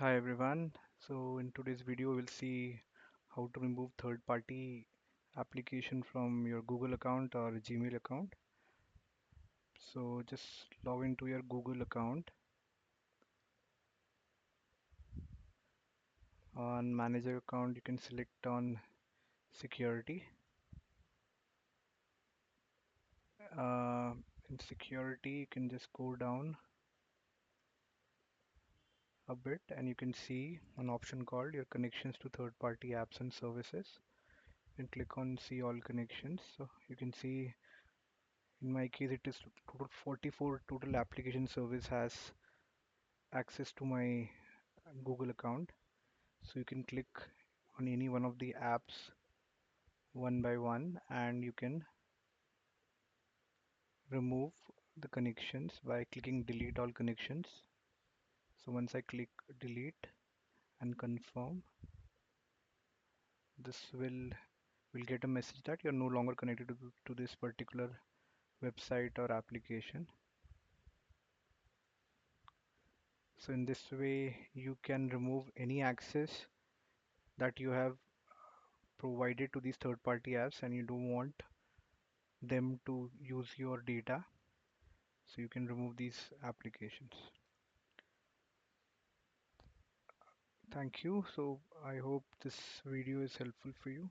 Hi everyone. So in today's video we'll see how to remove third-party application from your Google account or Gmail account. So just log into your Google account. On manager account you can select on security. Uh, in security you can just go down a bit and you can see an option called your connections to third-party apps and services. And click on see all connections. So you can see in my case it is total 44 total application service has access to my Google account. So you can click on any one of the apps one by one and you can remove the connections by clicking delete all connections. So once I click delete and confirm, this will get a message that you're no longer connected to this particular website or application. So in this way you can remove any access that you have provided to these third-party apps and you don't want them to use your data, so you can remove these applications. Thank you. So I hope this video is helpful for you.